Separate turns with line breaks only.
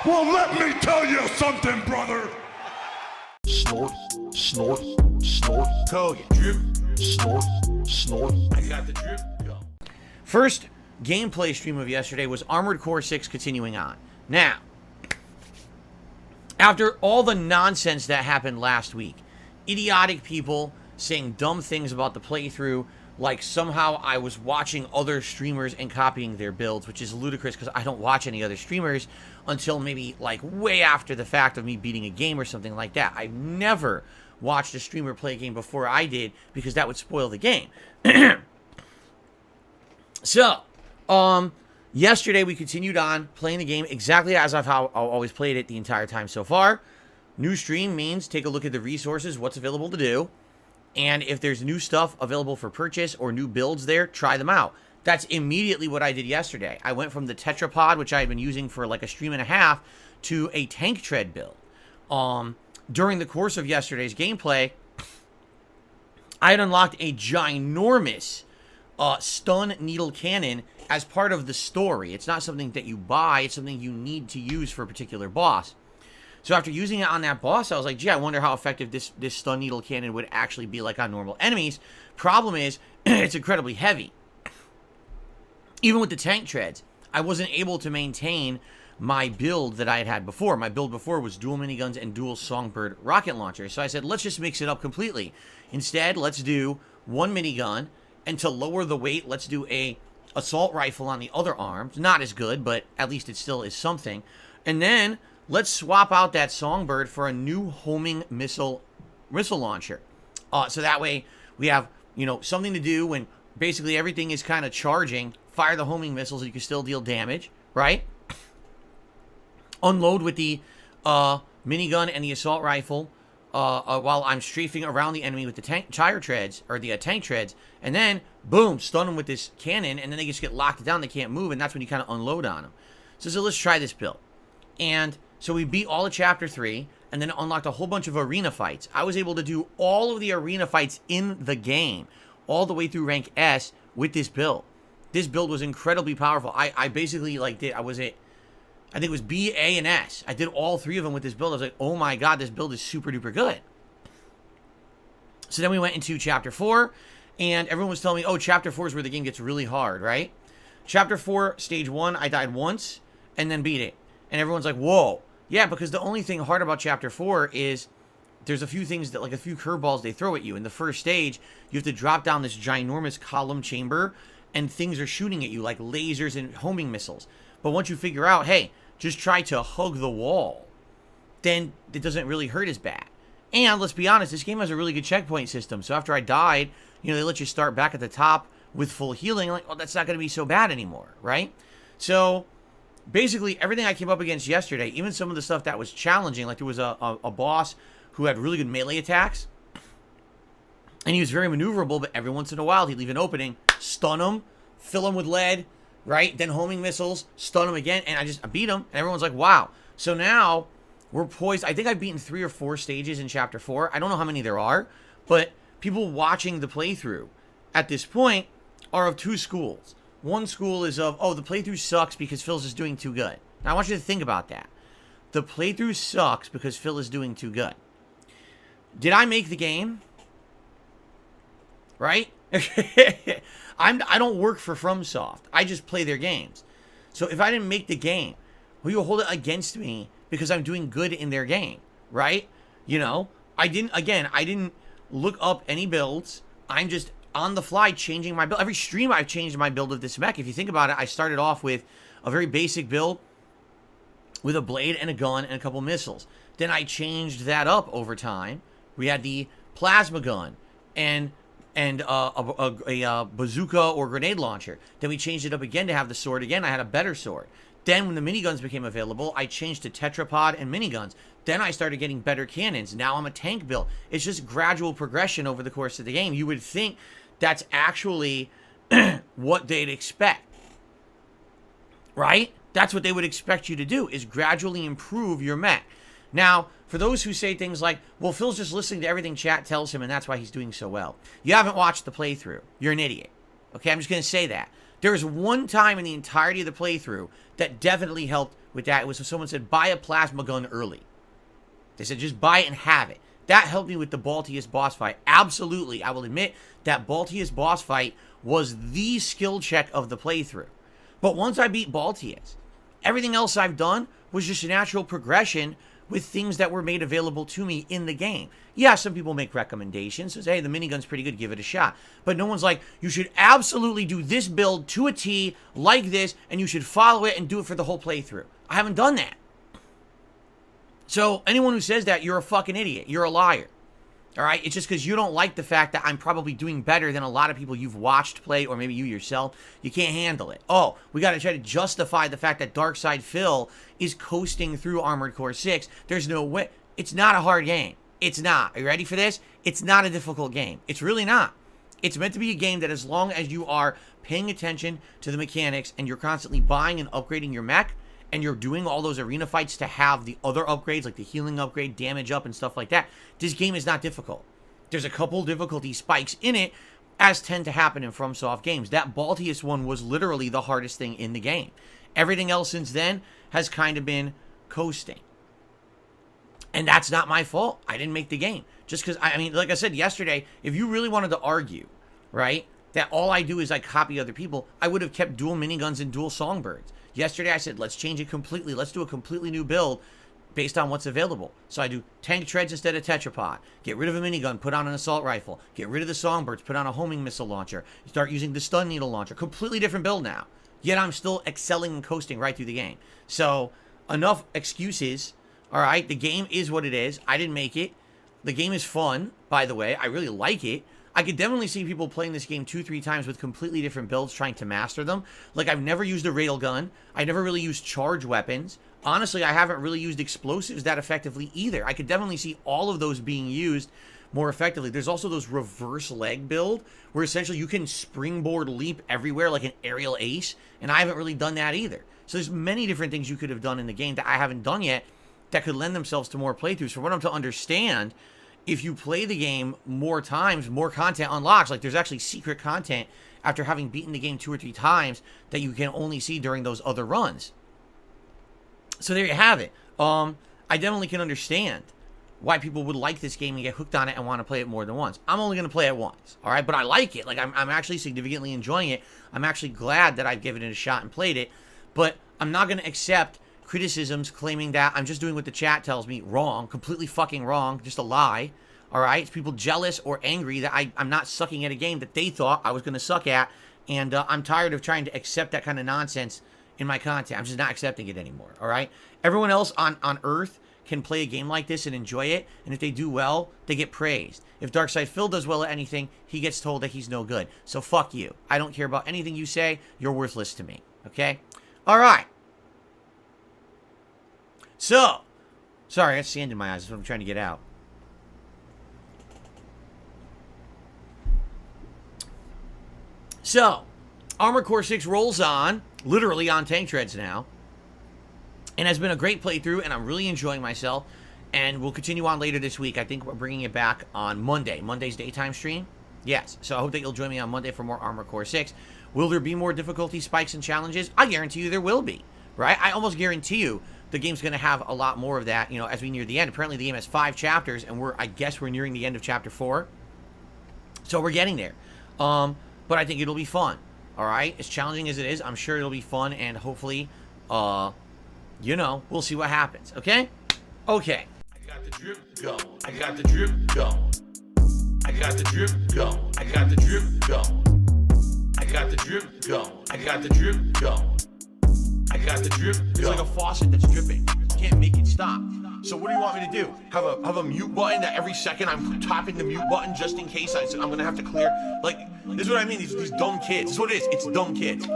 Well, let me tell you something, brother.
Snort, snort, snort.
Kogan.
Drip, snort, snort.
I got the drip. Go. First gameplay stream of yesterday was Armored Core 6 continuing on. Now, after all the nonsense that happened last week, idiotic people saying dumb things about the playthrough, like somehow I was watching other streamers and copying their builds, which is ludicrous because I don't watch any other streamers until maybe like way after the fact of me beating a game or something like that. I've never watched a streamer play a game before I did because that would spoil the game. So, yesterday we continued on playing the game exactly as I've always played it the entire time so far. New stream means take a look at the resources, what's available to do. And if there's new stuff available for purchase or new builds there, try them out. That's immediately what I did yesterday. I went from the tetrapod, which I had been using for like a stream and a half, to a tank tread build. During the course of yesterday's gameplay, I had unlocked a ginormous stun needle cannon as part of the story. It's not something that you buy, it's something you need to use for a particular boss. So after using it on that boss, I was like, gee, I wonder how effective this stun needle cannon would actually be like on normal enemies. Problem is, it's incredibly heavy. Even with the tank treads, I wasn't able to maintain my build that I had before. My build before was dual miniguns and dual Songbird rocket launchers. So I said, let's just mix it up completely. Instead, let's do one minigun, and to lower the weight, let's do a assault rifle on the other arm. Not as good, but at least it still is something. And then let's swap out that Songbird for a new homing missile launcher. So that way we have, something to do when basically everything is kind of charging. Fire the homing missiles and you can still deal damage, right? Unload with the minigun and the assault rifle while I'm strafing around the enemy with the tank treads, and then boom, stun them with this cannon, and then they just get locked down. They can't move, and that's when you kind of unload on them. So let's try this build. And so we beat all of Chapter 3, and then unlocked a whole bunch of arena fights. I was able to do all of the arena fights in the game, all the way through rank S with this build. This build was incredibly powerful. I basically I think it was B, A, and S. I did all three of them with this build. I was like, oh my god, this build is super duper good. So then we went into Chapter 4, and everyone was telling me, oh, Chapter 4 is where the game gets really hard, right? Chapter 4, Stage 1, I died once, and then beat it. And everyone's like, whoa. Yeah, because the only thing hard about Chapter 4 is there's a few things that, like a few curveballs they throw at you. In the first stage, you have to drop down this ginormous column chamber, and things are shooting at you, like lasers and homing missiles. But once you figure out, hey, just try to hug the wall, then it doesn't really hurt as bad. And let's be honest, this game has a really good checkpoint system. So after I died, they let you start back at the top with full healing. Like, oh, that's not going to be so bad anymore, right? So basically, everything I came up against yesterday, even some of the stuff that was challenging, like there was a boss who had really good melee attacks, and he was very maneuverable, but every once in a while, he'd leave an opening, stun him, fill him with lead, right? Then homing missiles, stun him again, and I beat him, and everyone's like, wow. So now, we're poised. I think I've beaten 3 or 4 stages in Chapter 4. I don't know how many there are, but people watching the playthrough at this point are of two schools. One school is of, oh, the playthrough sucks because Phil's just doing too good. Now, I want you to think about that. The playthrough sucks because Phil is doing too good. Did I make the game? Right? I don't work for FromSoft. I just play their games. So if I didn't make the game, will you hold it against me because I'm doing good in their game, right? I didn't look up any builds. I'm just on the fly changing my build. Every stream I've changed my build of this mech. If you think about it, I started off with a very basic build with a blade and a gun and a couple missiles. Then I changed that up over time. We had the plasma gun and a bazooka or grenade launcher. Then we changed it up again to have the sword again. I had a better sword. Then when the miniguns became available, I changed to tetrapod and miniguns. Then I started getting better cannons. Now I'm a tank build. It's just gradual progression over the course of the game. You would think that's actually what they'd expect, right? That's what they would expect you to do, is gradually improve your mech. Now, for those who say things like, well, Phil's just listening to everything chat tells him and that's why he's doing so well. You haven't watched the playthrough. You're an idiot. Okay, I'm just going to say that. There was one time in the entirety of the playthrough that definitely helped with that. It was when someone said, buy a plasma gun early. They said, just buy it and have it. That helped me with the Baltius boss fight. Absolutely. I will admit that Baltius boss fight was the skill check of the playthrough. But once I beat Baltius, everything else I've done was just a natural progression with things that were made available to me in the game. Yeah, some people make recommendations. Says, hey, the minigun's pretty good, give it a shot. But no one's like, you should absolutely do this build to a T like this, and you should follow it and do it for the whole playthrough. I haven't done that. So anyone who says that, you're a fucking idiot. You're a liar. All right? It's just because you don't like the fact that I'm probably doing better than a lot of people you've watched play, or maybe you yourself. You can't handle it. Oh, we got to try to justify the fact that Darkside Phil is coasting through Armored Core 6. There's no way. It's not a hard game. It's not. Are you ready for this? It's not a difficult game. It's really not. It's meant to be a game that as long as you are paying attention to the mechanics and you're constantly buying and upgrading your mech, and you're doing all those arena fights to have the other upgrades, like the healing upgrade, damage up, and stuff like that, this game is not difficult. There's a couple difficulty spikes in it, as tend to happen in FromSoft games. That Baltius one was literally the hardest thing in the game. Everything else since then has kind of been coasting. And that's not my fault. I didn't make the game. Just because, I mean, like I said yesterday, if you really wanted to argue, right, that all I do is I copy other people, I would have kept dual miniguns and dual songbirds. Yesterday I said, let's change it completely. Let's do a completely new build based on what's available. So I do tank treads instead of tetrapod. Get rid of a minigun, put on an assault rifle. Get rid of the songbirds, put on a homing missile launcher. Start using the stun needle launcher. Completely different build now. Yet I'm still excelling and coasting right through the game. So enough excuses. All right, the game is what it is. I didn't make it. The game is fun, by the way. I really like it. I could definitely see people playing this game 2-3 times with completely different builds trying to master them. Like, I've never used a railgun. I never really used charge weapons. Honestly, I haven't really used explosives that effectively either. I could definitely see all of those being used more effectively. There's also those reverse leg build where essentially you can springboard leap everywhere like an aerial ace, and I haven't really done that either. So there's many different things you could have done in the game that I haven't done yet that could lend themselves to more playthroughs. For what I'm to understand, if you play the game more times, more content unlocks. Like, there's actually secret content after having beaten the game 2 or 3 times that you can only see during those other runs. So there you have it. I definitely can understand why people would like this game and get hooked on it and want to play it more than once. I'm only going to play it once, all right? But I like it. Like, I'm actually significantly enjoying it. I'm actually glad that I've given it a shot and played it. But I'm not going to accept criticisms claiming that I'm just doing what the chat tells me wrong, completely fucking wrong, just a lie, all right? It's people jealous or angry that I'm not sucking at a game that they thought I was going to suck at, and I'm tired of trying to accept that kind of nonsense in my content. I'm just not accepting it anymore, all right? Everyone else on Earth can play a game like this and enjoy it, and if they do well, they get praised. If Darkside Phil does well at anything, he gets told that he's no good. So fuck you. I don't care about anything you say. You're worthless to me, okay? All right. So, sorry, I got sand in my eyes. That's what I'm trying to get out. So, Armored Core 6 rolls on, literally on tank treads now, and has been a great playthrough, and I'm really enjoying myself, and we'll continue on later this week. I think we're bringing it back on Monday. Monday's daytime stream. Yes, so I hope that you'll join me on Monday for more Armored Core 6. Will there be more difficulty spikes and challenges? I guarantee you there will be, right? I almost guarantee you the game's going to have a lot more of that, you know, as we near the end. Apparently the game has 5 chapters, and I guess we're nearing the end of chapter 4. So we're getting there. But I think it'll be fun, all right? As challenging as it is, I'm sure it'll be fun, and hopefully, you know, we'll see what happens, okay? Okay.
I got the drip going. I got the drip going. I got the drip going. I got the drip going. I got the drip going. I got the drip going. I got the drip going. It's like a faucet that's dripping. You can't make it stop. So what do you want me to do? Have a mute button that every second I'm tapping the mute button just in case I'm gonna have to clear? Like, this is what I mean. These dumb kids. This is what it is. It's dumb kids.